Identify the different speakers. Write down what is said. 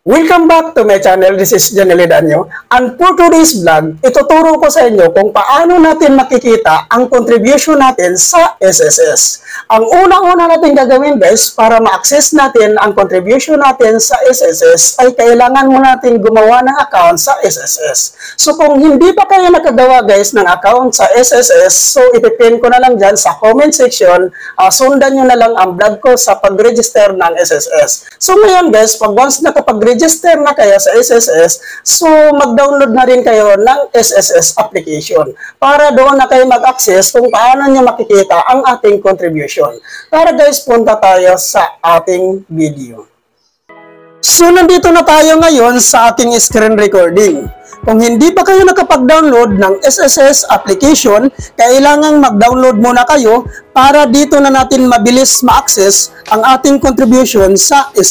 Speaker 1: Welcome back to my channel. This is Janelle Danyo. And for today's vlog, ituturo ko sa inyo kung paano natin makikita ang contribution natin sa SSS. Ang unang-una natin gagawin guys, para ma-access natin ang contribution natin sa SSS, ay kailangan mo natin gumawa ng account sa SSS. So kung hindi pa kayo nakagawa guys ng account sa SSS, so ipipin ko na lang dyan sa comment section, sundan nyo na lang ang vlog ko sa pag-register ng SSS. So ngayon guys, pag once nakapag-register na kayo sa SSS, so mag-download na rin kayo ng SSS application para doon na kayo mag-access kung paano nyo makikita ang ating contribution. Para guys, punta tayo sa ating video. So nandito na tayo ngayon sa ating screen recording. Kung hindi pa kayo nakapag-download ng SSS application, kailangang mag-download muna kayo para dito na natin mabilis ma-access ang ating contribution sa SSS.